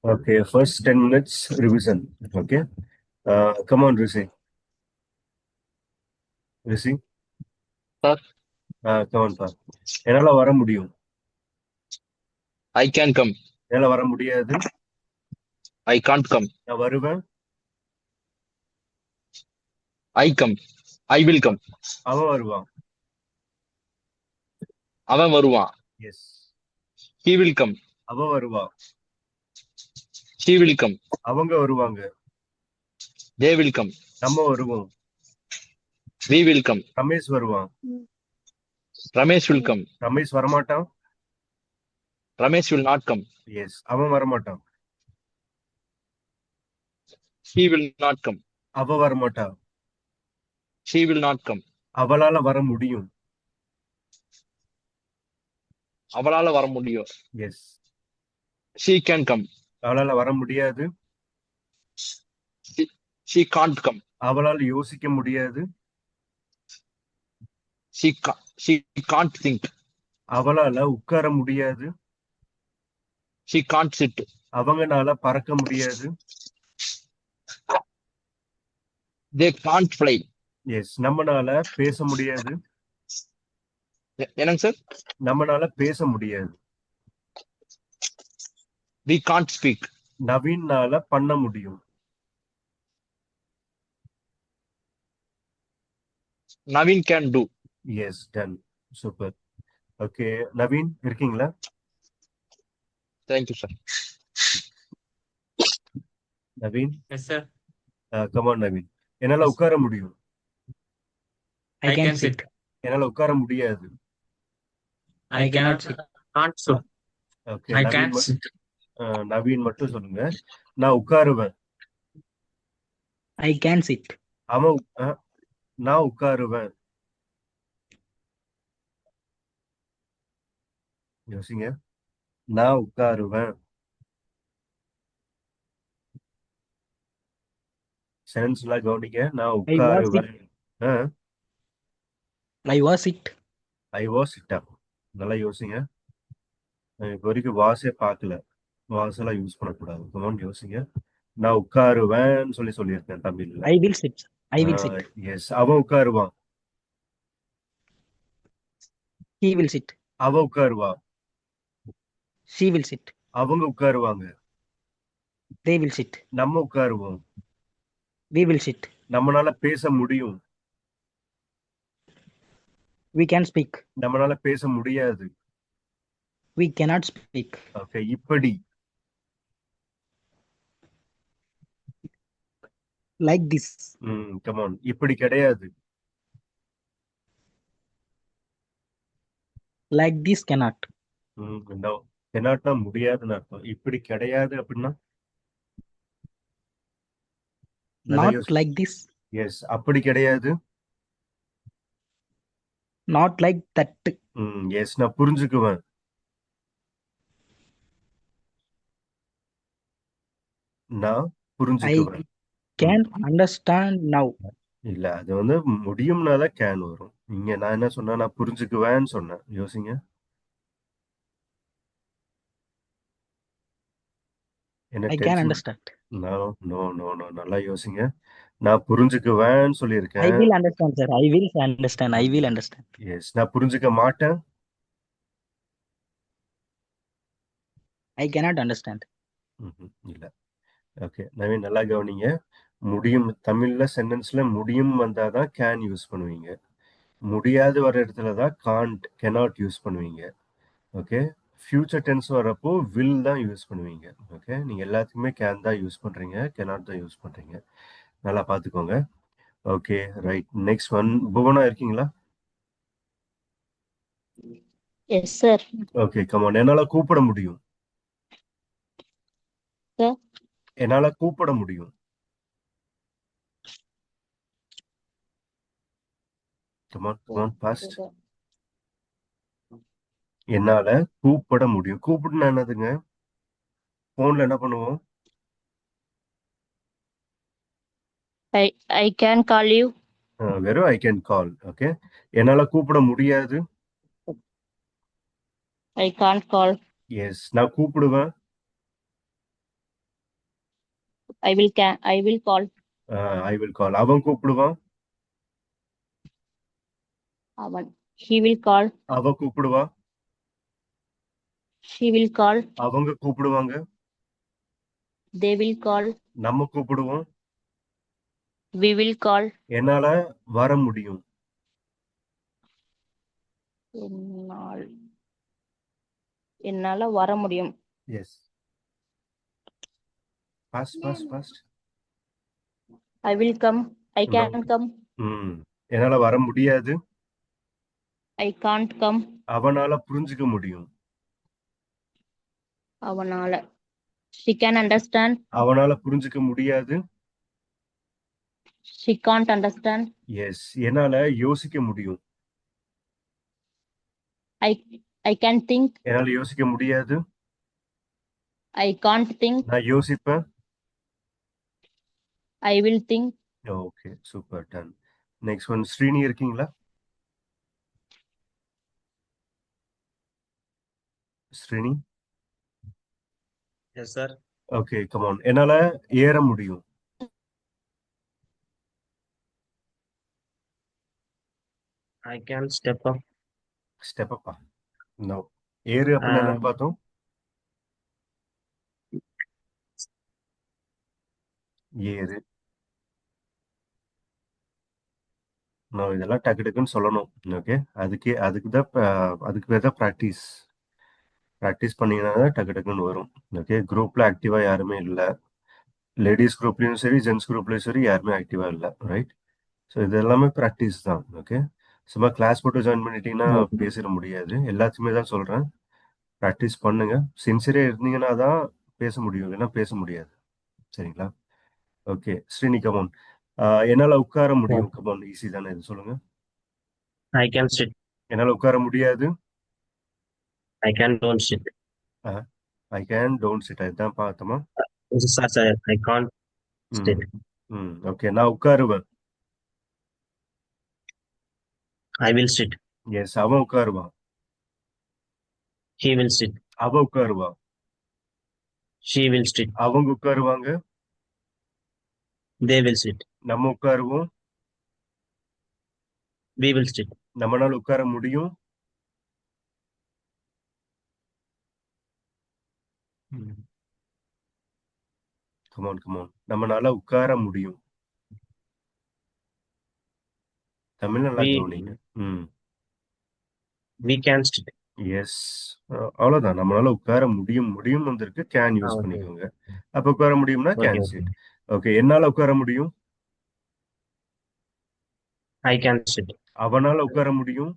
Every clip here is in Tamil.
Okay, first 10 minutes revision. Okay. Come on, Rishi. Rishi, Sir, come on, பா. என்னால வர முடியும். I can come. என்னால வர முடியாது. I can't come. நான் வருவேன். I come. I will come. அவன் வருவான். அவன் வருவான். எஸ். He will come. அவ வருவா. She will come. அவங்க வருவாங்க. They will come. நம்ம வருவோம். We will come. ரமேஷ் வருவான். Ramesh will come. ரமேஷ் வரமாட்டான். Ramesh will not come. Yes. அவன் வரமாட்டான். He will not come. அவ வரமாட்டா. She will not come. அவளால வர முடியும். அவளால வர முடியும். எஸ். She can come. அவளால வர முடியாது. She can't come. அவளால யோசிக்க முடியாது. She can't think. அவளால உட்கார முடியாது. She can't sit. அவங்கனால பறக்க முடியாது. They can't fly. எஸ். நம்மனால பேச முடியாது. என்னங்க சார்? நம்மனால பேச முடியாது. We can't speak. நவீன்னால பண்ண முடியும். Naveen can do. Yes. Done. Super. Okay, Naveen இருக்கீங்களா? Thank you, sir. Naveen. Yes, sir. Come on Naveen. என்னால உட்கார முடியும். I can sit. என்னால உட்கார முடியாது. I cannot sit. Can't sit. Okay, I Naveen can't sit. Naveen மட்டும் சொல்லுங்க. நான் உட்காருவேன். I can sit. அவன் நான் உட்காருவேன். யோசிங்க. நான் உட்காருவேன். சென்ஸ் எல்லாம் கவனிங்க. நான் உட்காருவேன். I was it. I was இட்டா. நல்லா யோசிங்க. இப்போ வரைக்கும் வாஸே பார்க்கல. வாசெல்லாம் யூஸ் பண்ணக்கூடாது. கமான் யோசிங்க. நான் உட்காருவேன் சொல்லியிருக்கேன் தமிழ்ல. I will sit. I will sit. Yes. அவன் உட்காருவான். He will sit. அவ உட்காருவா. She will sit. அவங்க உட்காருவாங்க. They will sit. நம்ம உட்காருவோம். We will sit. நம்மளால பேச முடியும். We can speak. நம்மளால பேச முடியாது. We cannot speak. ஓகே, இப்படி. Like this. கமான். இப்படி கிடையாது. Like this cannot. நோ. cannotனா முடியாதுன்னு அர்த்தம். இப்படி கிடையாது அப்படின்னா Not like this. எஸ். அப்படி கிடையாது. Not like that. எஸ். நான் புரிஞ்சுக்குவேன். நான் I புரிஞ்சுக்குவேன். can understand now. இல்ல, அது வந்து முடியும்னாதான் கேன் வரும். இங்க நான் என்ன சொன்னா, நான் புரிஞ்சுக்குவேன்னு சொன்னேன். யோசிங்க. என்ன I can understand. No no no no நல்லா யோசிங்க. நான் புரிஞ்சுக்குவேன்னு I சொல்லியிருக்கேன். will understand, sir. I will understand. I will understand. Yes. நான் புரிஞ்சுக்க மாட்டேன். I cannot understand. இல்ல. ஓகே, நவீன் நல்லா கவனிங்க. முடியும் தமிழ்ல சென்டென்ஸ்ல முடியும் வந்தாதான் கேன் யூஸ் பண்ணுவீங்க. முடியாது வர இடத்துல தான் காண்ட் கெனாட் யூஸ் பண்ணுவீங்க. ஓகே, ஃபியூச்சர் டென்ஸ் வரப்போ வில் தான் யூஸ் பண்ணுவீங்க. ஓகே, நீங்க எல்லாத்துக்குமே கேன் தான் யூஸ் பண்றீங்க, கெனாட் தான் யூஸ் பண்றீங்க. நல்லா பார்த்துக்கோங்க. Okay, right. Next one. Bhuvana இருக்கீங்களா? Yes, sir. Okay, come on. என்னால கூப்பிட முடியும். Sir. என்னால கூப்பிட முடியும். Come on fast. என்னால கூப்பிட முடியும். கூப்பிடுனா என்னதுங்க? போன்ல என்ன பண்ணுவோம்? I can call you. வெறும் ஐ கேன் கால். ஓகே, என்னால கூப்பிட முடியாது. I can't call. எஸ். நான் கூப்பிடுவேன். I will call. I will call. அவன் கூப்பிடுவான். அவன். He will call. அவ கூப்பிடுவா. She will call. அவங்க கூப்பிடுவாங்க. They will call. நம்ம கூப்பிடுவோம். We will call. என்னால வர முடியும். என்னால வர முடியும். Yes. Past. I will come. I can come. என்னால வர முடியாது. I can't come. அவனால புரிஞ்சுக்க முடியும். அவனால. She can understand. அவனால புரிஞ்சுக்க முடியாது. She can't understand. எஸ். என்னால யோசிக்க முடியும். I can think. என்னால யோசிக்க முடியாது. I can't think. நான் யோசிப்பேன். I will think. Okay, super, done. Next one, Srini இருக்கீங்களா? Srini? Yes, sir. Okay, come on. என்னால ஏற முடியும். I can step up. Step அப்பா. நோ. ஏறு அப்படின்னு என்னன்னு பார்த்தோம். ஏறு. நான் இதெல்லாம் டக்கு டக்குன்னு சொல்லணும். ஓகே, அதுக்கு பேர் தான் ப்ராக்டிஸ். ப்ராக்டிஸ் பண்ணீங்கன்னா தான் டக்கு டக்குன்னு வரும். ஓகே, குரூப்ல ஆக்டிவா யாருமே இல்லை. லேடிஸ் குரூப்லயும் சரி, ஜென்ஸ் குரூப்லயும் சரி, யாருமே ஆக்டிவா இல்லை. ரைட்? ஸோ இது எல்லாமே ப்ராக்டிஸ் தான். ஓகே, சும்மா கிளாஸ் போட்டு ஜாயின் பண்ணிட்டீங்கன்னா பேசிட முடியாது. எல்லாத்தையுமே தான் சொல்றேன். ப்ராக்டிஸ் பண்ணுங்க. சின்சியரா இருந்தீங்கன்னா தான் பேச முடியும், இல்லைன்னா பேச முடியாது. சரிங்களா? Okay, Srini come on. என்னால உட்கார முடியும். கமோன், ஈஸி தானே இது, சொல்லுங்க. I can sit. என்னால உட்கார முடியாது. I can don't sit. I can don't chit. அதுதான் பார்த்தோமா? Sir, I can't sit. Okay, நான் உட்காருவேன். I will sit. எஸ். அவன் உட்காருவான். He will sit. அவ உட்காருவா. She will sit. அவங்க உட்காருவாங்க. They will sit. நம்ம உட்காருவோம். We will sit. நம்மளால உட்கார முடியும். கமான். நம்மளால உட்கார முடியும். தமிழ் நல்லா கவனிங்க. We can sit. எஸ். அவ்வளவுதான். நம்மளால உட்கார முடியும் வந்திருக்கு. கேன் யூஸ் பண்ணிக்கோங்க. அப்ப உட்கார முடியும்னா கேன் சிட். ஓகே, என்னால உட்கார முடியும். I can sit. அவனால உட்கார முடியும்.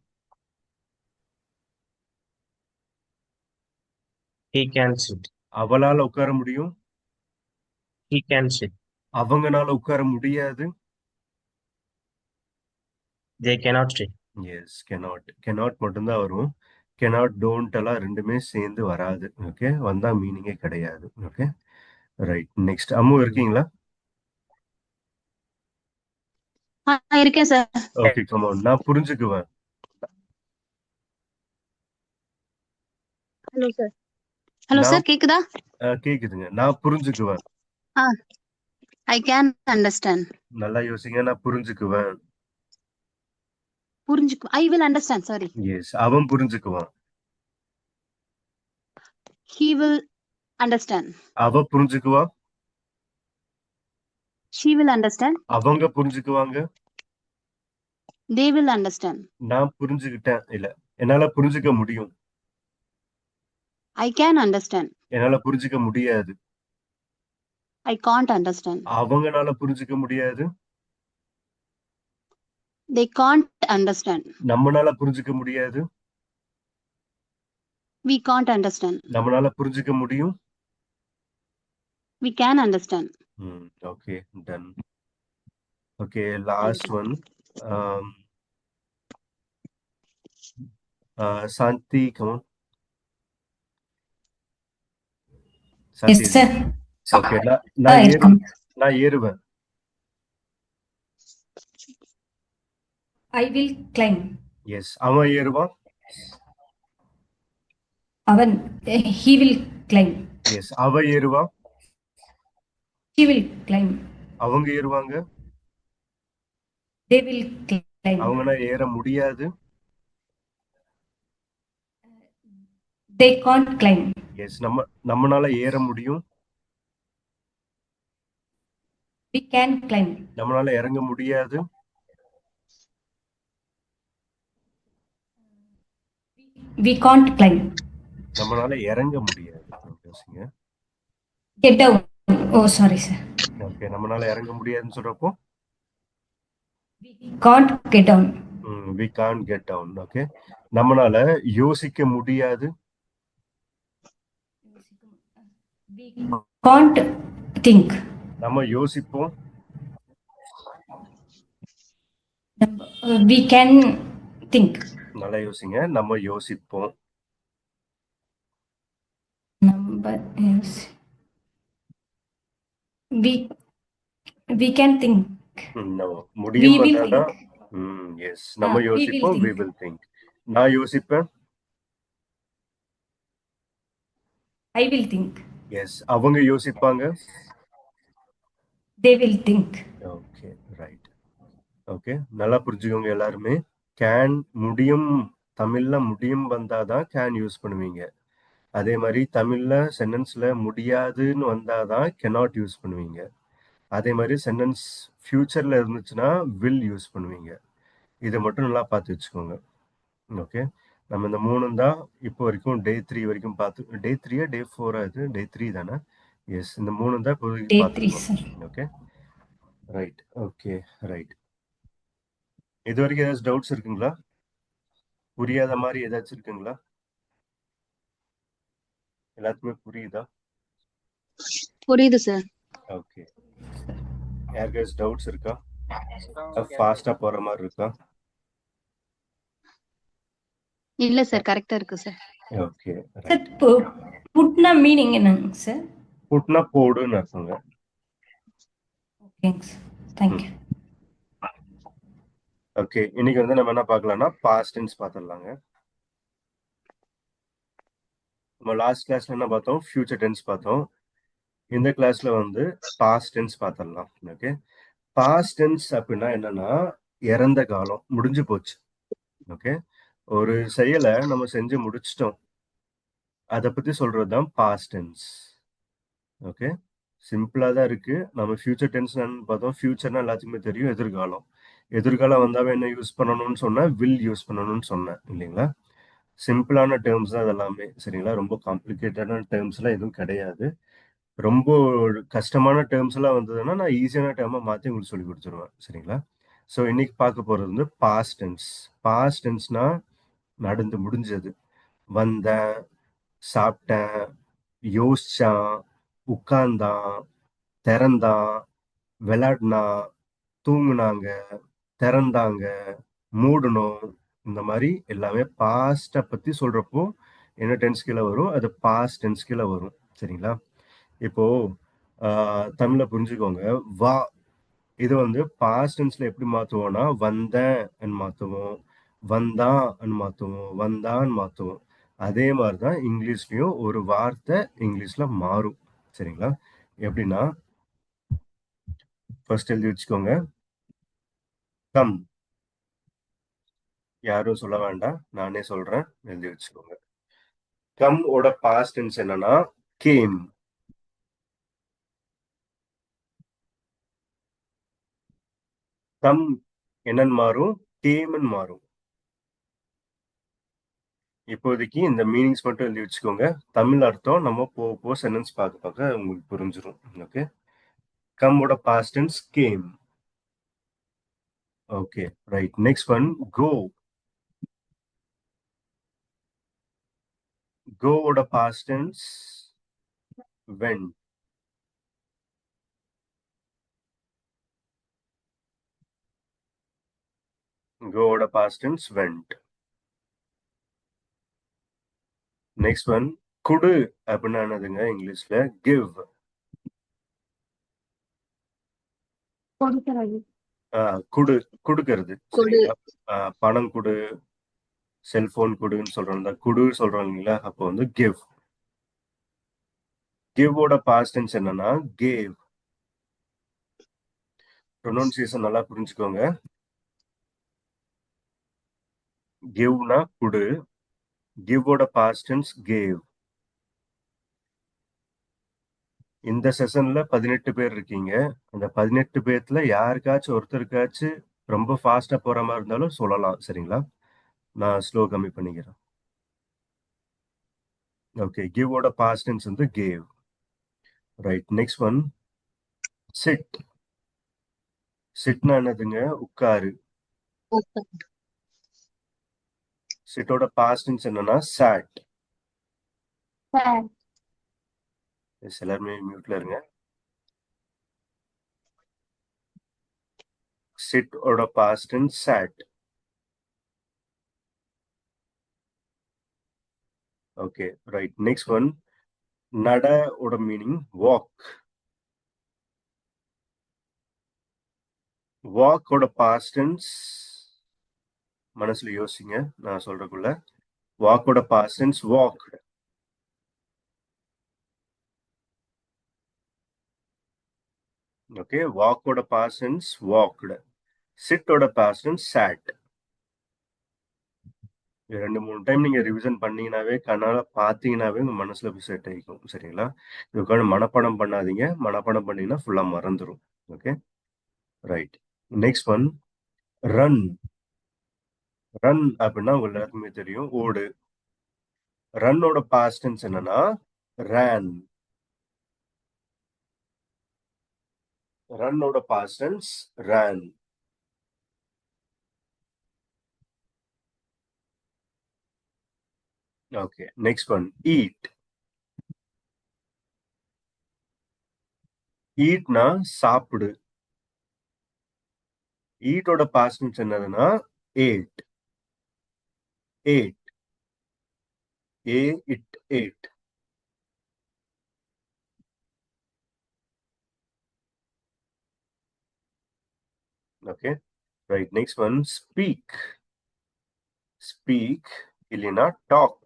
He can sit. அவளால உட்கார முடியும். He can sit. அவங்கனால உட்கார முடியாது. They cannot sit. Yes. cannot மட்டும்தான் வரும். cannot, don't எல்லாம் ரெண்டுமே சேர்ந்து வராது. ஓகே, வந்தா மீனிங்கே கிடையாது. Okay, right. நெக்ஸ்ட், அம்மு இருக்கீங்களா? இருக்கேன் சார். Okay, come on. நான் புரிஞ்சுக்குவேன். ஹலோ சார், கேக்குதா? கேக்குதுங்க. நான் புரிஞ்சுக்குவேன். ஐ கேன் அண்டர்ஸ்டாண்ட். நல்லா யோசிங்க. நான் புரிஞ்சுக்குவேன். I will understand. Sorry. Yes. அவன் புரிஞ்சுக்குவான். He will understand. அவ புரிஞ்சுக்குவா. She will understand. அவங்க புரிஞ்சுக்குவாங்க. They will understand. நான் புரிஞ்சுக்கிட்டேன். இல்ல, என்னால புரிஞ்சுக்க முடியும். I can understand. என்னால புரிஞ்சுக்க முடியாது. I can't understand. அவங்கனால புரிஞ்சுக்க முடியாது. They can't understand. நம்மனால புரிஞ்சுக்க முடியாது. We can't understand. நம்மனால புரிஞ்சுக்க முடியும். We can understand. Okay, done. Okay, last one. Shanti, come on. Yes, sir. Okay, நான் ஏறுவேன். I will climb. எஸ். அவன் ஏறுவான். He will climb. எஸ். அவ ஏறுவா. She will climb. அவங்க ஏறுவாங்க. They will climb. அவங்கனா ஏற முடியாது. They can't climb. எஸ், நம்மனால ஏற முடியும். We can climb. நம்மனால இறங்க முடியாது. We can't climb. நம்மனால இறங்க முடியாது. யோசிங்க. Get down. Oh, sorry, sir. Okay, நம்மனால இறங்க முடியாதுன்னு சொல்றப்போ We can't get down. we can't get down. Okay, நம்மனால யோசிக்க முடியாது. We can't think. நம்ம யோசிப்போம். We can think. நல்லா யோசிங்க. நம்ம யோசிப்போம். Number is we can think. No, முடியும் We will வந்தாதான். think. எஸ், நம்ம we will யோசிப்போம். think. we will think. நான் யோசிப்பேன். I will think. எஸ், அவங்க யோசிப்பாங்க. They will think. Okay, right. Okay, நல்லா புரிஞ்சுக்கோங்க எல்லாருமே. கேன் முடியும், தமிழ்ல முடியும் வந்தாதான் கேன் யூஸ் பண்ணுவீங்க. அதே மாதிரி தமிழ்ல சென்டென்ஸ்ல முடியாதுன்னு வந்தாதான் cannot யூஸ் பண்ணுவீங்க. அதே மாதிரி சென்டென்ஸ் ஃபியூச்சர்ல இருந்துச்சுன்னா will யூஸ் பண்ணுவீங்க. இதை மட்டும் நல்லா பார்த்து வச்சுக்கோங்க. ஓகே, நம்ம இந்த 3 தான் இப்போ வரைக்கும் டே 3 வரைக்கும் பார்த்து. டே 3 டே 4 இது டே 3 தானே? எஸ், இந்த 3 தான் இப்போ Day 3, பார்த்துருக்கோம். sir. Okay, right. Okay, right. இது வரைக்கும் ஏதாச்சும் டவுட்ஸ் இருக்குங்களா? புரியாத மாதிரி ஏதாச்சும் இருக்குங்களா? எல்லாத்துக்குமே புரியுதா? புரியுது சார். ஓகே, யாருக்காச்சும் டவுட்ஸ் இருக்கா? ஃபாஸ்டா போற மாதிரி இருக்கா? இல்ல சார், கரெக்டா இருக்கு sir. Okay, Sir, putna meaning என்னங்க சார்? புட்னா போடுன்னு அர்த்தங்க. ஓகேங்க சார். Thank you. ஓகே, இன்னைக்கு வந்து நம்ம என்ன பார்க்கலாம்னா பாஸ்ட் டென்ஸ் பார்த்துடலாங்க. நம்ம லாஸ்ட் கிளாஸ்ல என்ன பார்த்தோம்? ஃபியூச்சர் டென்ஸ் பார்த்தோம். இந்த கிளாஸ்ல வந்து பாஸ்ட் டென்ஸ் பார்த்துடலாம். ஓகே, பாஸ்ட் டென்ஸ் அப்படின்னா என்னன்னா இறந்த காலம், முடிஞ்சு போச்சு. ஓகே, ஒரு செயலை நம்ம செஞ்சு முடிச்சிட்டோம், அதை பத்தி சொல்றதுதான் பாஸ்ட் டென்ஸ். ஓகே, சிம்பிளா தான் இருக்கு. நம்ம ஃபியூச்சர் டென்ஸ் பார்த்தோம். ஃபியூச்சர்னா எல்லாத்துக்குமே தெரியும், எதிர்காலம். எதிர்காலம் வந்தாவே என்ன யூஸ் பண்ணணும்னு சொன்னா வில் யூஸ் பண்ணணும்னு சொன்னேன் இல்லைங்களா? சிம்பிளான டேர்ம்ஸ் தான் அதெல்லாமே. சரிங்களா? ரொம்ப காம்ப்ளிகேட்டடான டேர்ம்ஸ் எல்லாம் எதுவும் கிடையாது. ரொம்ப கஷ்டமான டேர்ம்ஸ் எல்லாம் வந்ததுன்னா நான் ஈஸியான டேர்மை மாற்றி உங்களுக்கு சொல்லி கொடுத்துருவேன். சரிங்களா? ஸோ இன்னைக்கு பார்க்க போகிறது வந்து பாஸ்ட் டென்ஸ். பாஸ்ட் டென்ஸ்னா நடந்து முடிஞ்சது. வந்தேன், சாப்பிட்டேன், யோசிச்சான், உட்கார்ந்தான், திறந்தான், விளையாடினான், தூங்குனாங்க, திறந்தாங்க, மூடணும். இந்த மாதிரி எல்லாமே பாஸ்டை பற்றி சொல்கிறப்போ என்ன டென்ஸ் கீழே வரும்? அது பாஸ்ட் டென்ஸ் கீழே வரும். சரிங்களா? இப்போ தமிழ்ல புரிஞ்சுக்கோங்க. வா, இது வந்து பாஸ்ட் டென்ஸ்ல எப்படி மாத்துவோம்னா வந்தேன் மாத்துவோம், வந்தான் மாத்துவோம், வந்தான் மாத்துவோம். அதே மாதிரிதான் இங்கிலீஷ்லயும் ஒரு வார்த்தை இங்கிலீஷ்ல மாறும். சரிங்களா? எப்படின்னா ஃபர்ஸ்ட் எழுதி வச்சுக்கோங்க. கம், யாரும் சொல்ல வேண்டாம், நானே சொல்றேன், எழுதி வச்சுக்கோங்க. கம் ஓட பாஸ்ட் டென்ஸ் என்னன்னா கேம். கம் என்னன்னு மாறும்? கேம்னு மாறும். இப்போதைக்கு இந்த மீனிங்ஸ் மட்டும் எழுதி வச்சுக்கோங்க. தமிழ் அர்த்தம் நம்ம போ சென்டென்ஸ் பார்க்க பார்க்க உங்களுக்கு புரிஞ்சிடும். ஓகே, கம்மோட past tense came. Okay, right. Next one go. கோவோட பாஸ்ட் டென்ஸ் வென். கோவோட past tense went. Next one குடு அப்படின்னா என்னதுங்க இங்கிலீஷ்ல? கிவ். குடு, குடுக்கிறது. பணம் குடு, செல்போன் குடுன்னு சொல்றோம், குடு சொல்றோம் இல்லைங்களா? அப்போ வந்து கிவ். கிவோட பாஸ்ட் டென்ஸ் என்னன்னா கேவ். ப்ரொனவுன்சியேஷன் நல்லா புரிஞ்சுக்கோங்க. கிவ்னா குடு, கிவோட பாஸ்ட் டென்ஸ் கேவ். இந்த செஷன்ல 18 பேர் இருக்கீங்க. அந்த 18 பேர்த்துல யாருக்காச்சும் ஒருத்தருக்காச்சும் ரொம்ப ஃபாஸ்டா போற மாதிரி இருந்தாலும் சொல்லலாம். சரிங்களா? நான் ஸ்லோ கம்மி பண்ணிக்கிறேன். ஓகே, கிவோட பாஸ்ட் டென்ஸ் வந்து gave. Right, next one sit. சிட்னா என்னதுங்க? உட்காரு. சிட்டோட பாஸ்ட் டென்ஸ் என்னன்னா சாட். Sat. எல்லாருமே மியூட்ல இருங்க. சிட் ஓட past tense sat. Okay, right, next one நட ஓட மீனிங் வாக். வாக் ஓட பாஸ்ட் டென்ஸ் மனசுல யோசிங்க நான் சொல்றதுக்குள்ள. வாக்கோட பாஸ்ட் டென்ஸ் வாக்டு. ஓகே, வாக்கோட பாஸ்ட் டென்ஸ் வாக்டு. சிட்டோட பாஸ்ட் டென்ஸ் சாட். 2-3 டைம் நீங்க ரிவிஷன் பண்ணீங்கன்னாவே, கண்ணால பாத்தீங்கன்னாவே உங்க மனசுல போய் செட் ஆகிக்கும். சரிங்களா? இது உட்காந்து மனப்பாடம் பண்ணாதீங்க. மனப்பாடம் பண்ணீங்கன்னா ஃபுல்லா மறந்துடும். Okay, right, next one run. Run அப்படின்னா உங்க எல்லாருக்குமே தெரியும், ஓடு. ரன்னோட பாஸ்ட் டென்ஸ் என்னன்னா ran. ரன்னோட past tense ran. Okay, next one eat. ஈட்னா சாப்பிடு. ஈட்டோட பாஸ்ட் டென்ஸ் என்னதுன்னா ate. Ate, a it ate. Okay, right, next one speak. Speak இல்லைன்னா டாக்.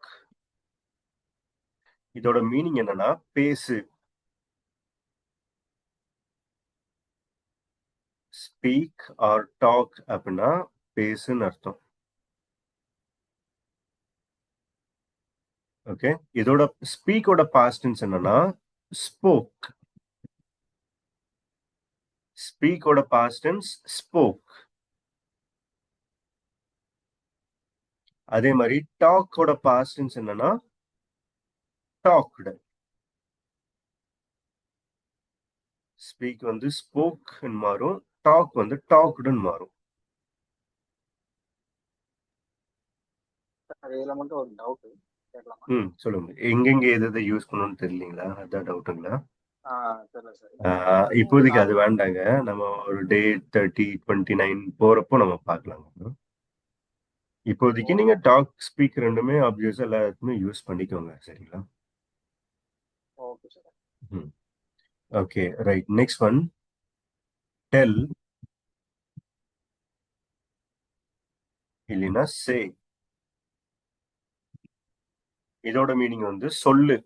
இதோட மீனிங் என்னன்னா பேசு. ஸ்பீக் ஆர் டாக் அப்படின்னா பேசுன்னு அர்த்தம். ஓகே, இதோட ஸ்பீக்கோட பாஸ்ட் டென்ஸ் என்னன்னா ஸ்போக். ஸ்பீக்கோட பாஸ்ட் டென்ஸ் ஸ்போக். அதே மாதிரி டாக்கோட பாஸ்ட் டென்ஸ் என்னன்னா டாக்டு. ஸ்பீக் வந்து ஸ்போக்னு மாறும், டாக் வந்து டாக்டுன்னு மாறும். இதுல மட்டும் ஒரு டவுட் கேட்கலாமா? சொல்லுங்க. எங்கெங்க எதை யூஸ் பண்ணணும்னு தெரியலீங்களா? அதான் டவுட்டுங்களா? தெரியல சார். இப்போதைக்கு அது வேண்டாங்க. நம்ம ஒரு டே 30, 29 போறப்போ நம்ம பார்க்கலாங்க. இப்போதைக்கு நீங்க டாக் ஸ்பீக் ரெண்டுமே ஆப்வியஸா எல்லாத்துக்குமே யூஸ் பண்ணிக்கோங்க. சரிங்களா? Okay sir. Okay, right, next one tell இல்லைன்னா சே. இதோட மீனிங் வந்து சொல்லு.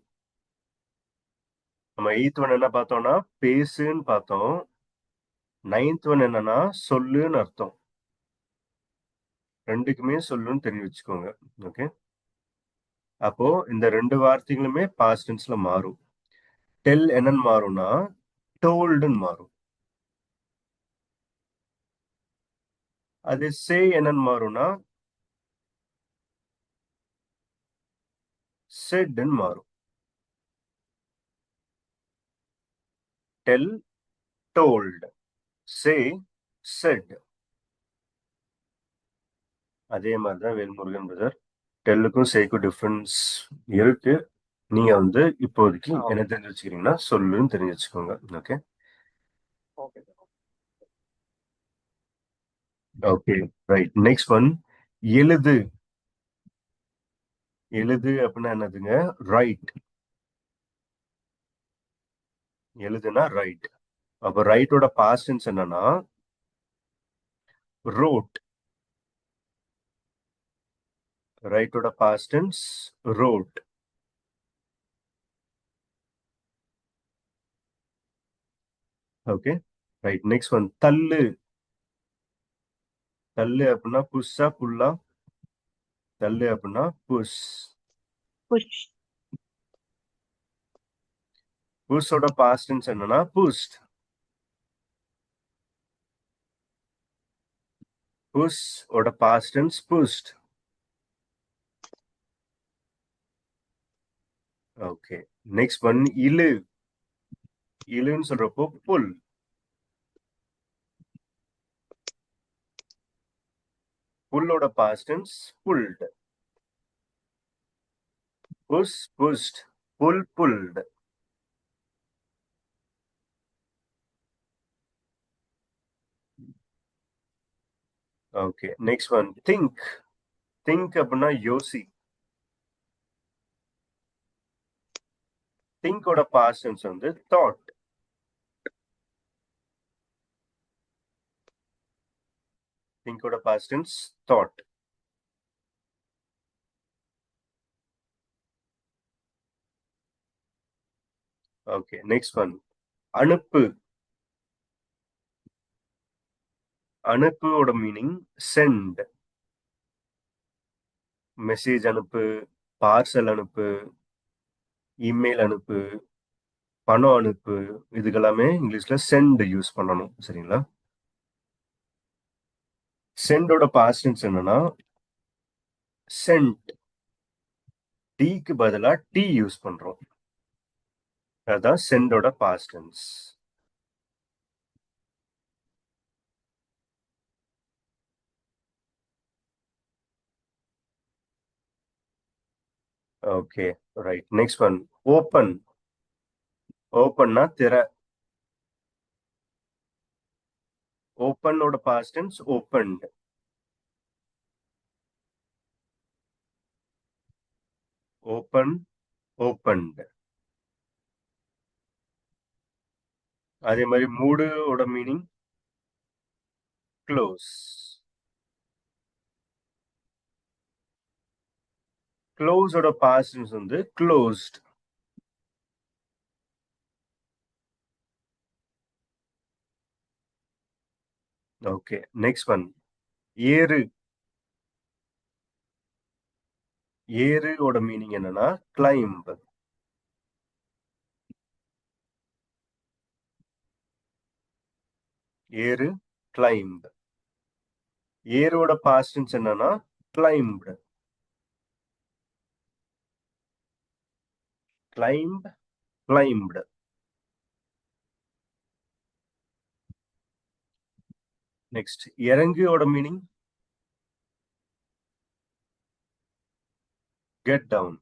நம்ம 8th ஒன் என்ன பார்த்தோம்னா பேசுன்னு பார்த்தோம். 9th ஒன் என்னன்னா சொல்லுன்னு அர்த்தம். ரெண்டுக்குமே சொல்லுன்னு தெரிஞ்சு வச்சுக்கோங்க. ஓகே, அப்போ இந்த 2 வார்த்தைகளுமே பாஸ்ட் டென்ஸ்ல மாறும். டெல் என்னன்னு மாறும்னா டோல்டுன்னு மாறும். அது சே என்னன்னு மாறும்னா செட்ன்னு மாறும். டெல் டோல்டு, சே செட். அதே மாதிரிதான் வேல்முருகன் பிரதர், டெல்லுக்கும் சேக்கும் டிஃபரன்ஸ் இருக்கு. நீங்க வந்து இப்போதைக்கு என்ன தெரிஞ்சு வச்சுக்கிறீங்கன்னா சொல்லுன்னு தெரிஞ்சு வச்சுக்கோங்க. Okay, okay sir. Okay, right, next one எழுது. எழுது அப்படின்னா என்னதுங்க? ரைட். எழுதுனா ரைட். அப்ப ரைட்டோட பாஸ்ட் டென்ஸ் என்னன்னா ரோட். ரைட்டோட past tense wrote. Okay, right. Next one தள்ளு. தள்ளு அப்படின்னா புஷ்ஷா புல்லா? தள்ளு அப்படின்னா புஷ். புஷ். புஷ்ஷோட பாஸ்ட் டென்ஸ் என்னன்னா புஷ்ட். புஷ் ஓட past tense pushed. Okay. Next one இழு. இழுன்னு சொல்றப்போ புல். புல்லோட past tense pulled. Push pushed, pull pulled. Okay. Next one think. Think அப்படின்னா யோசி. திங்கோட பாஸ்ட் டென்ஸ் வந்து தாட். திங்கோட past tense thought. Okay. Next one அனுப்பு. அனுப்புவோட மீனிங் சென்ட். மெசேஜ் அனுப்பு, பார்சல் அனுப்பு, இமெயில் அனுப்பு, பணம் அனுப்பு, இதுக்கெல்லாமே இங்கிலீஷ்ல சென்ட் யூஸ் பண்ணணும். சரிங்களா? சென்டோட பாஸ்ட் டென்ஸ் என்னன்னா சென்ட். டீக்கு பதிலா டி யூஸ் பண்றோம். அதான் சென்டோட past tense. Okay right. Next one open. ஓப்பன்னா திற. ஓப்பனோட past tense opened. Open opened. அதே மாதிரி மூடுவோட மீனிங் க்ளோஸ். க்ளோஸோட பாஸ்ட் டென்ஸ் வந்து க்ளோஸ்ட். ஓகே. நெக்ஸ்ட் ஒன் ஏறு. ஏறுவோட மீனிங் என்னன்னா கிளைம்ப். ஏறு கிளைம்ப். ஏரோட பாஸ்ட் டென்ஸ் என்னன்னா கிளைம்ப்ட். Climb climbed. நெக்ஸ்ட் இறங்குவோட meaning get down.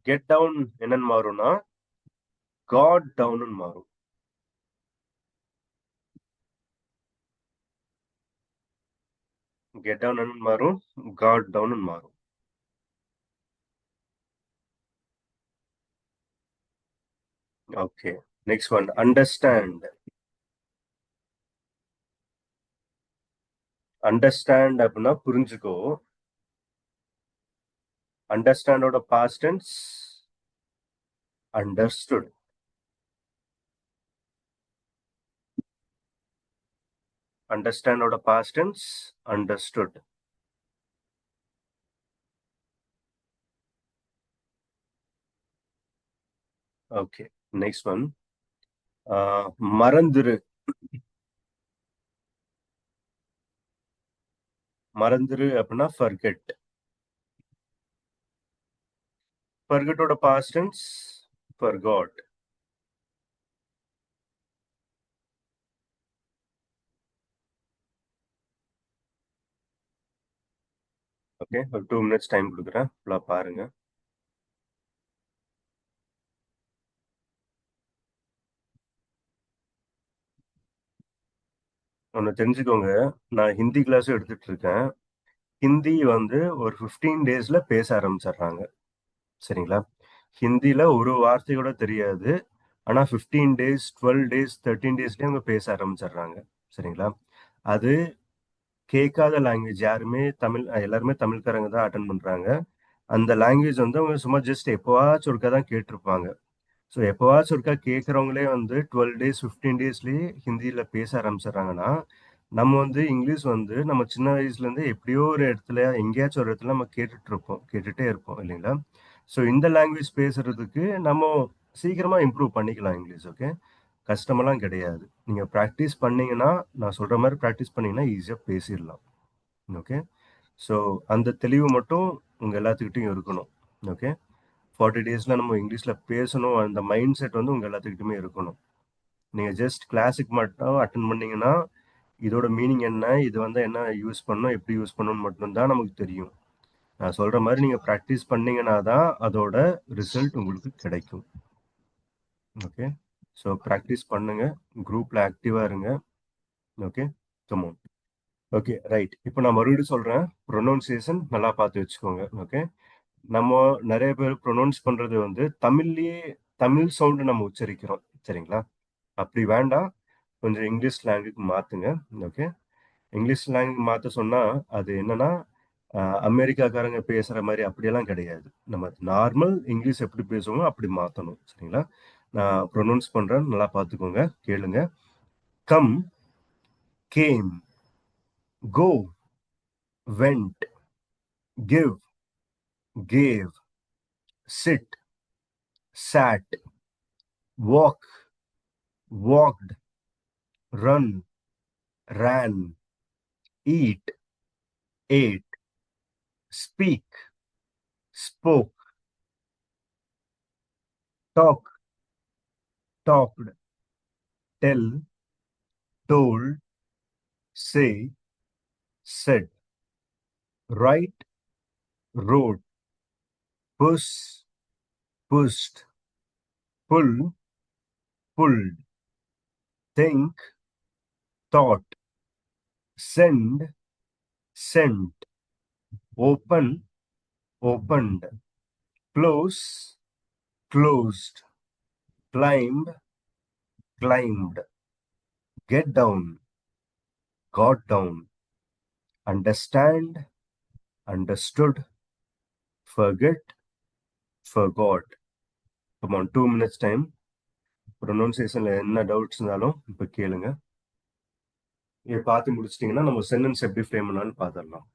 Get down என்னன்னு மாறும்னா காட் டவுன் மாறும். கெட் டவுன் மாறும், காட் டவுன் மாறும். Okay. Next one understand. Understand அப்படின்னா புரிஞ்சுக்கோ. அண்டர்ஸ்டாண்டோட பாஸ்ட் டென்ஸ் அண்டர்ஸ்டுட். அண்டர்ஸ்டாண்டோட past tense understood. Okay. Next one மறந்துரு. மறந்துரு அப்படின்னா ஃபர்கெட். ஃபர்கெட்டோட பாஸ்ட் டென்ஸ் ஃபர்காட். ஓகே. ஒரு 2 minutes டைம் கொடுக்குறேன், ஃபுல்லா பாருங்க. ஒன்று தெரிஞ்சுக்கோங்க, நான் ஹிந்தி கிளாஸும் எடுத்துட்டு இருக்கேன். ஹிந்தி வந்து ஒரு 15 daysல பேச ஆரம்பிச்சிடுறாங்க. சரிங்களா? ஹிந்தியில ஒரு வார்த்தை கூட தெரியாது, ஆனா 15 days 12 days 13 daysலயே அவங்க பேச ஆரம்பிச்சிடுறாங்க. சரிங்களா? அது கேட்காத லாங்குவேஜ். யாருமே தமிழ், எல்லாருமே தமிழ்காரங்க தான் அட்டன் பண்றாங்க. அந்த லாங்குவேஜ் வந்து அவங்க சும்மா ஜஸ்ட் எப்போவாச்சும் ஒருக்கா தான் கேட்டிருப்பாங்க. ஸோ எப்போவாச்சும் ஒருக்கா கேட்குறவங்களே வந்து 12 டேஸ் 15 டேஸ்லேயே ஹிந்தியில் பேச ஆரம்பிச்சிடுறாங்கன்னா, நம்ம வந்து இங்கிலீஷ் வந்து நம்ம சின்ன வயசுலேருந்து எப்படியோ ஒரு இடத்துல எங்கேயாச்சும் ஒரு இடத்துல நம்ம கேட்டுட்டே இருப்போம் இல்லைங்களா? ஸோ இந்த லாங்குவேஜ் பேசுறதுக்கு நம்ம சீக்கிரமா இம்ப்ரூவ் பண்ணிக்கலாம் இங்கிலீஷ். ஓகே, கஷ்டமெல்லாம் கிடையாது. நீங்கள் ப்ராக்டிஸ் பண்ணீங்கன்னா, நான் சொல்கிற மாதிரி ப்ராக்டிஸ் பண்ணீங்கன்னா ஈஸியாக பேசிடலாம். ஓகே, ஸோ அந்த தெளிவு மட்டும் உங்கள் எல்லாத்துக்கிட்டையும் இருக்கணும். ஓகே, 40 டேஸில் நம்ம இங்கிலீஷில் பேசணும், அந்த மைண்ட் செட் வந்து உங்கள் எல்லாத்துக்கிட்டுமே இருக்கணும். நீங்கள் ஜஸ்ட் கிளாஸுக்கு மட்டும் அட்டன் பண்ணீங்கன்னா இதோட மீனிங் என்ன, இது வந்து என்ன யூஸ் பண்ணணும், எப்படி யூஸ் பண்ணணும்னு மட்டும்தான் நமக்கு தெரியும். நான் சொல்கிற மாதிரி நீங்கள் ப்ராக்டிஸ் பண்ணீங்கன்னா தான் அதோட ரிசல்ட் உங்களுக்கு கிடைக்கும். ஓகே, ஸோ ப்ராக்டிஸ் பண்ணுங்கள், குரூப்பில் ஆக்டிவாக இருங்க. Okay, come on. Okay, right. இப்போ நான் மறுபடியும் சொல்கிறேன், ப்ரொனவுன்சியேஷன் நல்லா பார்த்து வச்சுக்கோங்க. ஓகே, நம்ம நிறைய பேர் ப்ரொனவுன்ஸ் பண்ணுறது வந்து தமிழ்லேயே தமிழ் சவுண்டு நம்ம உச்சரிக்கிறோம், சரிங்களா? அப்படி வேண்டாம், கொஞ்சம் இங்கிலீஷ் ஸ்லாங்குக்கு மாற்றுங்க. ஓகே, இங்கிலீஷ் ஸ்லாங் மாற்ற சொன்னால் அது என்னன்னா அமெரிக்காக்காரங்க பேசுகிற மாதிரி அப்படியெல்லாம் கிடையாது. நம்ம நார்மல் இங்கிலீஷ் எப்படி பேசுவோமோ அப்படி மாற்றணும், சரிங்களா? நான் ப்ரொனவுன்ஸ் பண்ணுறேன், நல்லா பார்த்துக்கோங்க, கேளுங்க. Come, came, go, went, give, gave, sit, sat, walk, walked, run, ran, eat, ate, speak, spoke, talk, talked, tell, told, say, said, write, wrote, push, pushed, pull, pulled, think, thought, send, sent, open, opened, close, closed, climb, climbed, get down, got down, understand, understood, forget, forgot. Come on, 2 minutes time. ப்ரொனவுன்சியேஷன்ல என்ன டவுட்ஸ் இருந்தாலும் இப்போ கேளுங்க. இதை பார்த்து முடிச்சிட்டிங்கன்னா நம்ம சென்டென்ஸ் எப்படி ஃப்ரேம் பண்ணலாம்னு பார்த்துடலாம்.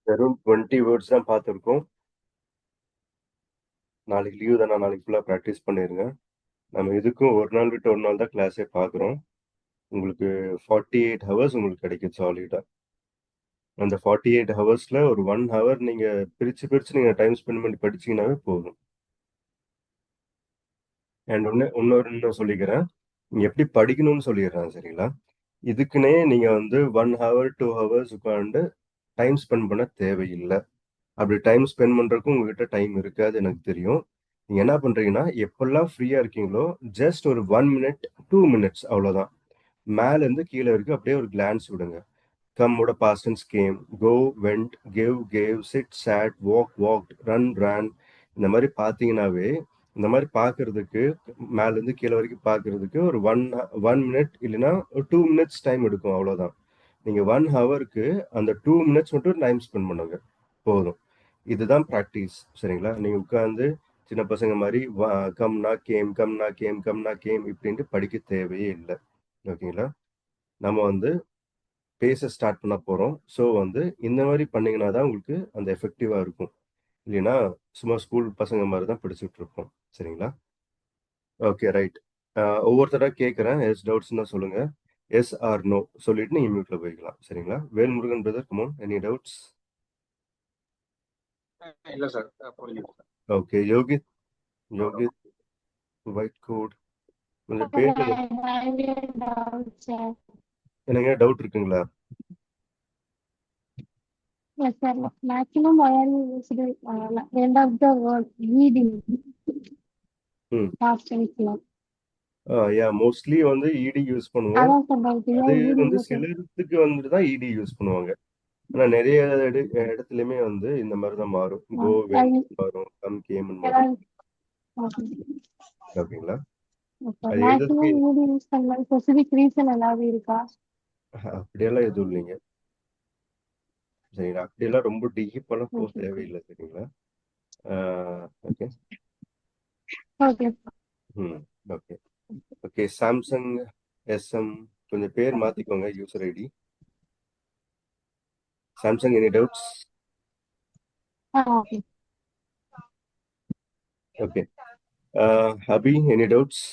வெறும் 20 வேர்ட்ஸ் தான் பார்த்துருக்கோம். நாளைக்கு லீவ் தானே, நாளைக்கு ஃபுல்லாக ப்ராக்டிஸ் பண்ணிடுங்க. நம்ம இதுக்கும் ஒரு நாள் விட்டு ஒரு நாள் தான் கிளாஸே பார்க்குறோம். உங்களுக்கு 48 ஹவர்ஸ் உங்களுக்கு கிடைக்கும் சாலிடாக. அந்த 48 ஹவர்ஸில் ஒரு 1 ஹவர் நீங்கள் பிரித்து நீங்கள் டைம் ஸ்பெண்ட் பண்ணி படிச்சிங்கன்னாவே போதும். அண்ட் இன்னும் சொல்லிக்கிறேன், நீங்கள் எப்படி படிக்கணும்னு சொல்லிடுறேன், சரிங்களா? இதுக்குன்னே நீங்கள் வந்து 1 ஹவர் 2 ஹவர்ஸ் உட்காந்து டைம் ஸ்பெண்ட் பண்ண தேவையில்லை. அப்படி டைம் ஸ்பெண்ட் பண்ணுறதுக்கும் உங்ககிட்ட டைம் இருக்காது, எனக்கு தெரியும். நீங்கள் என்ன பண்ணுறீங்கன்னா, எப்பெல்லாம் ஃப்ரீயாக இருக்கீங்களோ ஜஸ்ட் ஒரு 1 மினிட் 2 மினிட்ஸ் அவ்வளோதான், மேலேருந்து கீழே வரைக்கும் அப்படியே ஒரு கிளான்ஸ் விடுங்க. கம்மோட past tense came, go, went, give, gave, sit, sat, walk, walked, run, ran. இந்த மாதிரி பார்த்தீங்கன்னாவே, இந்த மாதிரி பார்க்கறதுக்கு மேலேருந்து கீழே வரைக்கும் பார்க்கறதுக்கு ஒரு 1 மினிட் இல்லைன்னா ஒரு 2 மினிட்ஸ் டைம் எடுக்கும், அவ்வளோதான். நீங்கள் 1 ஹவருக்கு அந்த 2 மினிட்ஸ் மட்டும் டைம் ஸ்பெண்ட் பண்ணுங்க, போதும். இதுதான் ப்ராக்டிஸ், சரிங்களா? நீங்கள் உட்காந்து சின்ன பசங்க மாதிரி கம்னா கேம், கம்னா கேம், கம்னா கேம் இப்படின்ட்டு படிக்க தேவையே இல்லை, ஓகேங்களா? நம்ம வந்து பேச ஸ்டார்ட் பண்ண போகிறோம். ஸோ வந்து இந்த மாதிரி பண்ணிங்கன்னா தான் உங்களுக்கு அந்த எஃபெக்டிவாக இருக்கும். இல்லைன்னா சும்மா ஸ்கூல் பசங்க மாதிரி தான் படிச்சுட்டு இருப்போம், சரிங்களா? Okay, right. ஒவ்வொருத்தராக கேட்குறேன், எஸ் டவுட்ஸ்னா சொல்லுங்கள். எஸ் ஆர் நோ சொல்லிட்டு நீங்கள் மியூட்டில் போய்க்கலாம், சரிங்களா? Velmurugan brother, come on, any doubts? இல்லை சார், புரியுது. ஓகே, யோகித் ஒயிட் கோட், கொஞ்சம் பேர் என்னங்க டவுட் இருக்குங்களா? Yes, sir. Maximum I am used end of the word reading. ம் Past tense ல. யா மோஸ்ட்லி வந்து இடி யூஸ் பண்ணுவோம். அதான் sir doubt. அது ஏன் reading வந்து ல sir? சிலருக்கு வந்துட்டு தான் இடி யூஸ் பண்ணுவாங்க. ஆனா நிறைய இடத்துலயுமே வந்து இந்த மாதிரி தான் மாறும். கோ I வென் மாறும், கம் கேம்னு மாறும். okay. ஓகேங்களா? Okay. அது Maximum எழுதுறதுக்கு reading use பண்ண specific reason ஏதாவது இருக்கா? அப்படியெல்லாம் எதுவும் இல்லைங்க. சரிங்களா? அப்படியெல்லாம் ரொம்ப டீப்பெல்லாம் போக Okay. தேவையில்லை. சரிங்களா? ஓகே. Okay. ம் ஓகே. ஓகே. சாம்சங் எஸ்எம் கொஞ்சம் பேர் மாத்திக்கோங்க user ID. Samsung any doubts? Okay. Okay. Abhi any doubts?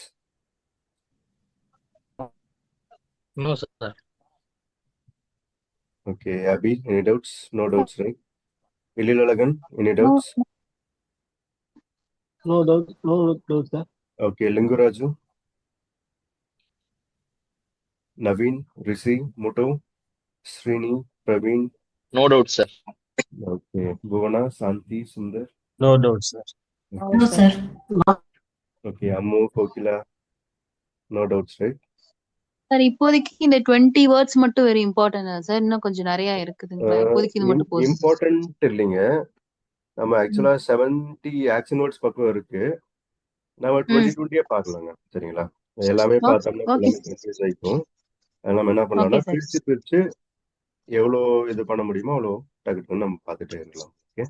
No, sir. Okay. Abhi any doubts? No doubts right? Ezhilazhagan any No, doubts? No doubt. No doubt, sir. Okay. Linguraju, Naveen, Rishi, Muttu, Srini, Praveen, No doubt, sir. Okay. Bhuvana, Shanthi, Sundar, No doubt, sir. No, sir. Okay. Ammu, Kokila, no doubts right? Sir இப்போதைக்கு இந்த 20 வேர்ட்ஸ் மட்டும் வெரி இம்பார்ட்டன்ட் சார். இன்னும் கொஞ்சம் நிறைய இருக்குதுங்களா? இப்போதைக்கு இது மட்டும் போதும். இம்பார்ட்டன்ட் இல்லைங்க. நம்ம ஆக்சுவலா 70 ஆக்ஷன் வேர்ட்ஸ் பக்கம் இருக்கு. நம்ம 20 பார்க்கலாங்க. சரிங்களா? எல்லாமே பார்த்தோம்னா ஓகே எல்லாமே கன்ஃபியூஸ் ஆயிக்கும். அதனால நம்ம என்ன ஓகே பண்ணலாம்னா சார். பிரிச்சு எவ்வளோ இது பண்ண முடியுமோ அவ்வளோ டக்குன்னு நம்ம பார்த்துட்டே இருக்கலாம். Okay.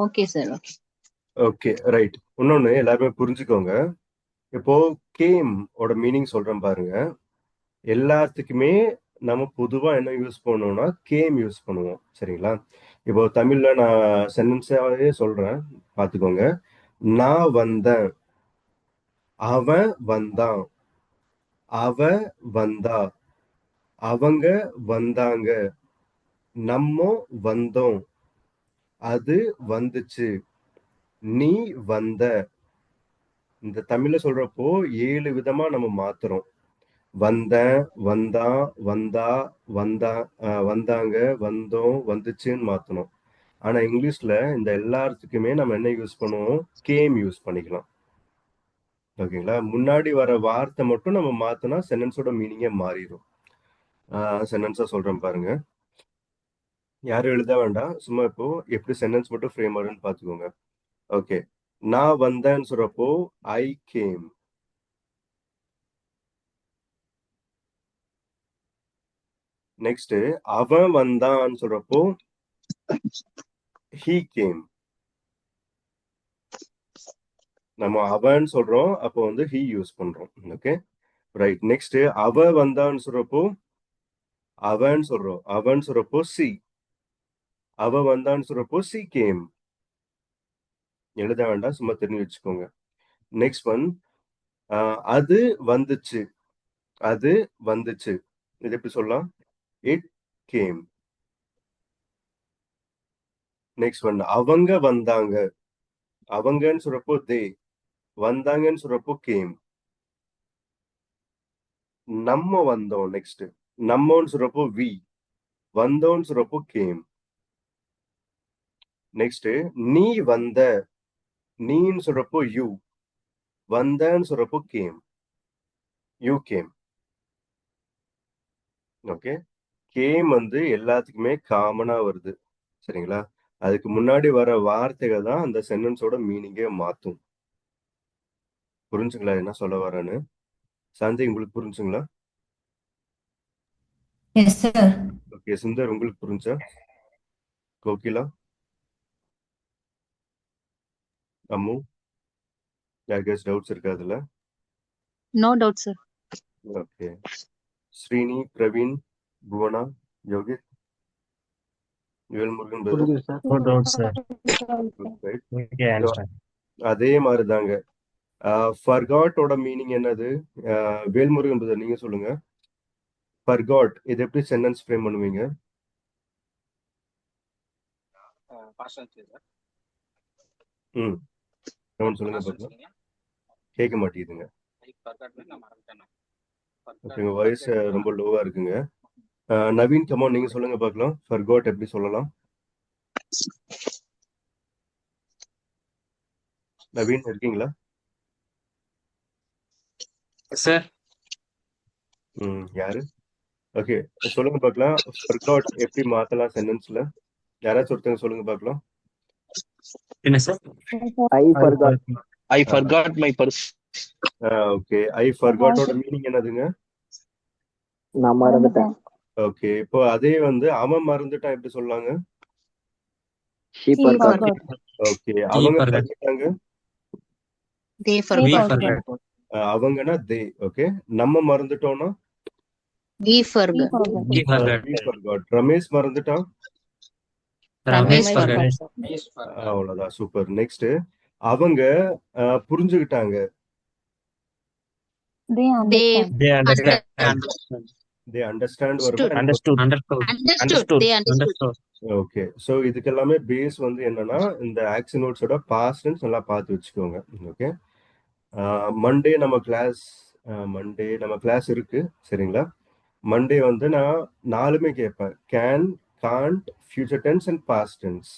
Okay sir. Okay. Okay right. இன்னொன்னு எல்லாருமே புரிஞ்சுக்கோங்க. இப்போ கேம் ஓட மீனிங் சொல்றேன் பாருங்க. எல்லாத்துக்குமே நம்ம பொதுவா என்ன யூஸ் பண்ணுவோம்னா கேம் யூஸ் பண்ணுவோம். சரிங்களா? இப்போ தமிழ்ல நான் சென்டென்ஸாவே சொல்றேன், பார்த்துக்கோங்க. நான் வந்தேன், அவன் வந்தான், அவ வந்தா, அவங்க வந்தாங்க, நம்ம வந்தோம், அது வந்துச்சு, நீ வந்த. இந்த தமிழ்ல சொல்றப்போ 7 விதமா நம்ம மாத்துறோம். வந்தேன், வந்தான், வந்தா, வந்தா, வந்தாங்க, வந்தோம், வந்துச்சுன்னு மாத்தணும். ஆனா இங்கிலீஷ்ல இந்த எல்லாத்துக்குமே நம்ம என்ன யூஸ் பண்ணுவோம்? கேம் யூஸ் பண்ணிக்கலாம். ஓகேங்களா? முன்னாடி வர வார்த்தை மட்டும் நம்ம மாத்தினா சென்டென்ஸோட மீனிங்கே மாறிடும். சென்டென்ஸா சொல்றேன் பாருங்க. யாரும் எழுத வேண்டாம். சும்மா இப்போ எப்படி சென்டென்ஸ் மட்டும் ஃப்ரேம் ஆகுதுன்னு பார்த்துக்கோங்க. ஓகே. நான் வந்தேன்னு சொல்றப்போ ஐ கேம். நெக்ஸ்ட் அவன் வந்தான்னு சொல்றப்போ he came. நம்ம அவன் சொல்றோம், அப்போ வந்து he யூஸ் பண்றோம். Okay right. நெக்ஸ்ட் அவ வந்தான்னு சொல்றப்போ அவன் சொல்றோம், அவன் சொல்றப்போ சி. அவ வந்தான்னு சொல்றப்போ சி கேம். எழுத வேண்டாம், சும்மா தெரிஞ்சு வச்சுக்கோங்க. நெக்ஸ்ட் ஒன் அது வந்துச்சு, அது வந்துச்சு. இது எப்படி சொல்லலாம்? It came. நெக்ஸ்ட் ஒன் அவங்க வந்தாங்க, அவங்கன்னு சொல்றப்போ தே, வந்தாங்கன்னு சொல்றப்போ கேம். நம்ம வந்தோம். நெக்ஸ்ட் நம்மன்னு சொல்றப்போ வி, வந்தோன்னு சொல்றப்போ கேம். நெக்ஸ்ட் நீ வந்த, நீன்னு சொல்றப்போ யூ, வந்தன்னு சொல்றப்போ game, you came. Okay. Game வந்து எல்லாத்துக்குமே காமனா வருது. சரிங்களா? அதுக்கு முன்னாடி வர வார்த்தைகள் தான் அந்த சென்டென்ஸோட மீனிங்கே மாத்தும். புரிஞ்சுங்களா என்ன சொல்ல வரேன்னு? சாந்தி உங்களுக்கு புரிஞ்சுங்களா? Yes, sir. ஓகே. சுந்தர் உங்களுக்கு புரிஞ்சா? கோகிலா, அம்மு, யாருக்காச்சும் டவுட்ஸ் இருக்கா அதுல? No doubt sir. Okay. Srini, Praveen, Bhuvana, Yogith, Velmurugan brother. புரியுது sir. No doubt, sir. Right. Okay, I understand. அதே மாதிரிதாங்க. ஃபர்காட்டோட மீனிங் என்னது? வேல்முருகன் brother நீங்க சொல்லுங்க. ஃபர்காட் இது எப்படி சென்டென்ஸ் ஃப்ரேம் பண்ணுவீங்க? past tense sir. ம் கமெண்ட் சொல்லுங்க Past tense பார்க்கலாம். சொன்னீங்க. கேட்க மாட்டேங்குதுங்க. I forgot நான் மறந்துட்டேன். உங்க வாய்ஸ் ரொம்ப லோவா இருக்குங்க. நவீன் கமான் நீங்க சொல்லுங்க பார்க்கலாம். ஃபர்காட் எப்படி சொல்லலாம்? நவீன் இருக்கீங்களா? சார் யாரு? ஓகே, சொல்லுங்க பார்க்கலாம். ஃபர்காட் எப்படி மாத்தலாம் சென்டென்ஸ்ல? யாராச்சும் ஒருத்தங்க சொல்லுங்க பார்க்கலாம். என்ன sir? I forgot my purse. ஓகே, ஐ ஃபர்காட்டோட மீனிங் என்னதுங்க? நான் மறந்துட்டேன். ஓகே, இப்போ அதே வந்து அவன் மறந்துட்டான் எப்படி சொல்லாங்க? She forgot. ஓகே, அவங்க மறந்துட்டாங்க. They we forgot. forgot. அவங்கன்னா தே. ஓகே, நம்ம மறந்துட்டோம்னா We forgot. we forgot. we forgot. Ramesh மறந்துட்டான். Ramesh Ramesh forgot. அவ்வளவுதான், சூப்பர். நெக்ஸ்ட், அவங்க புரிஞ்சுக்கிட்டாங்க. They They understand. They understand. They understand Understood. வருமா? Understood. Understood. They understood. Okay, so இதுக்கு எல்லாமே பேஸ் வந்து என்னன்னா இந்த ஆக்ஷன் நோட்ஸோட பாஸ்ட் டென்ஸ் நல்லா பார்த்து வச்சுக்கோங்க. ஓகே, மண்டே நம்ம கிளாஸ் இருக்கு சரிங்களா? மண்டே வந்து நான் 4மே கேட்பேன். Can, can't, future tense and past tense.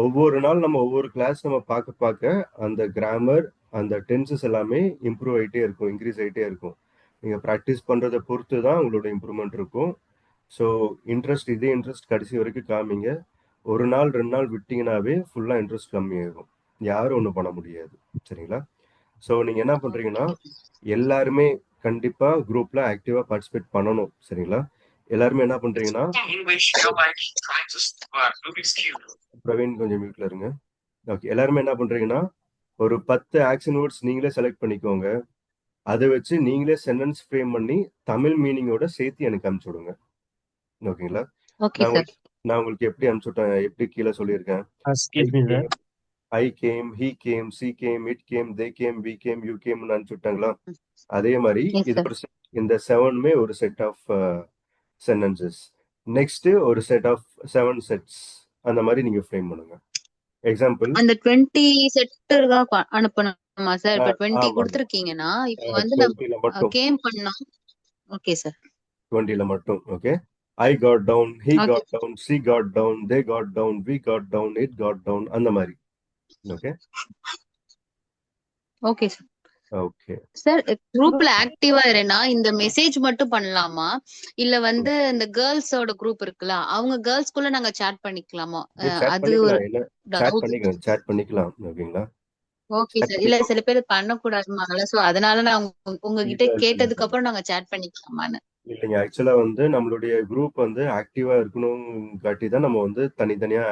ஒவ்வொரு நாள் நம்ம ஒவ்வொரு கிளாஸ் நம்ம பார்க்க அந்த கிராமர் அந்த டென்சஸ் எல்லாமே இம்ப்ரூவ் ஆகிட்டே இருக்கும், இன்க்ரீஸ் ஆகிட்டே இருக்கும். நீங்கள் ப்ராக்டிஸ் பண்ணுறதை பொறுத்து தான் உங்களோட இம்ப்ரூவ்மெண்ட் இருக்கும். ஸோ இதே இன்ட்ரெஸ்ட் கடைசி வரைக்கும் காமிங்க. ஒரு நாள் 2 நாள் விட்டிங்கனாவே ஃபுல்லாக இன்ட்ரெஸ்ட் கம்மியாகும், யாரும் ஒன்றும் பண்ண முடியாது சரிங்களா? ஸோ நீங்கள் என்ன பண்ணுறீங்கன்னா எல்லாருமே கண்டிப்பாக குரூப்பில் ஆக்டிவாக பார்ட்டிசிபேட் பண்ணணும் சரிங்களா? எல்லாருமே என்ன பண்ணுறீங்கன்னா, பிரவீன் கொஞ்சம் மியூட்ல இருங்க. ஓகே, எல்லாருமே என்ன பண்ணுறீங்கன்னா ஒரு 10 ஆக்ஷன் வேர்ட்ஸ் நீங்களே செலக்ட் பண்ணிக்கோங்க. அதை வச்சு நீங்களே சென்டென்ஸ் ஃப்ரேம் பண்ணி தமிழ் மீனிங்கோட சேர்த்து எனக்கு அனுப்பிச்சு விடுங்க. ஓகேங்களா? Okay, sir. நான் உங்களுக்கு எப்படி அனுப்பிச்சுட்டேன், எப்படி கீழே சொல்லியிருக்கேன். Excuse me, sir. I came, he came, she came, it came, they came, we came, you கேம்னு அனுப்பிச்சுட்டாங்களா? அதே மாதிரி Yes, இது sir. இந்த 7மே ஒரு செட் ஆஃப் சென்டென்சஸ். நெக்ஸ்ட் ஒரு செட் ஆஃப் 7 செட்ஸ் அந்த மாதிரி நீங்க ஃப்ரேம் பண்ணுங்க. எக்ஸாம்பிள் அந்த 20 செட்டர் தான் அனுப்பணுமா சார்? இப்ப 20 ஆமாங்க. கொடுத்துருக்கீங்கன்னா இப்ப வந்து 20ல மட்டும் கேம் பண்ணோம். Okay sir. 20ல மட்டும். Okay, I got down, he Okay. Got down, she got down, they got down, we got down, it got down அந்த மாதிரி. Okay okay sir. Okay sir குரூப்ல ஆக்டிவா இருனா இந்த மெசேஜ் மட்டும் பண்ணலாமா, இல்ல வந்து இந்த கேர்ள்ஸோட குரூப் இருக்குல்ல அவங்க கேர்ள்ஸ்குள்ள நாங்க சாட் பண்ணிக்கலாமா? சாட் அது ஒரு பண்ணிக்கலாம், டவுட். சாட் பண்ணிக்கலாம். ஓகேங்களா? Okay sir. இல்ல சில பேர் பண்ண கூடாதுமாங்கல, சோ அதனால நான் உங்ககிட்ட கேட்டதுக்கு அப்புறம் நாங்க சாட் பண்ணிக்கலாமான்னு. இல்லைங்க, ஆக்சுவலா வந்து நம்மளுடைய குரூப் வந்து ஆக்டிவா இருக்கணும் காட்டி தான் நம்ம வந்து தனித்தனியா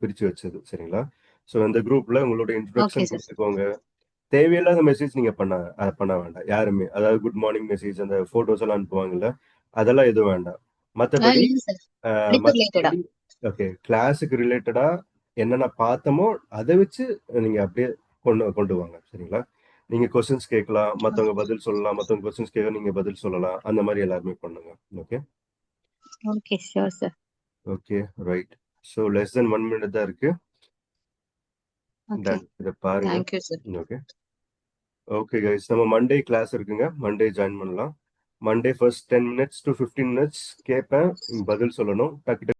பிரிச்சு வச்சது சரிங்களா? ஸோ இந்த குரூப்ல உங்களுடைய ஓகே இன்ட்ரோடக்ஷன் சார். கொடுத்துக்கோங்க. தேவையில்லாத மெசேஜ் நீங்க பண்ண வேண்டாம் யாருமே. அதாவது குட் மார்னிங் மெசேஜ், அந்த போட்டோஸ் எல்லாம் அனுப்புவாங்கல்ல, அதெல்லாம் எதுவும் வேண்டாம். மற்றபடி இல்ல சார். படிப்பு ரிலேட்டடா. ஓகே, கிளாஸுக்கு ரிலேட்டடா என்னென்ன பார்த்தோமோ அதை வச்சு நீங்க அப்படியே கொண்டு வாங்க சரிங்களா? நீங்க கொஸ்டின்ஸ் கேட்கலாம், மத்தவங்க பதில் சொல்லலாம், மத்தவங்க கொஸ்டின்ஸ் கேட்க நீங்க பதில் சொல்லலாம், அந்த மாதிரி எல்லாருமே பண்ணுங்க. Okay okay sure sir. Okay right. So less than 1 minute தான் இருக்கு. ஓகே. இதை பாருங்க. Thank you sir. Okay okay guys, நம்ம மண்டே கிளாஸ் இருக்குங்க, மண்டே ஜாயின் பண்ணலாம். Monday first 10 minutes to 15 minutes கேட்பேன், பதில் சொல்லணும். டக்கு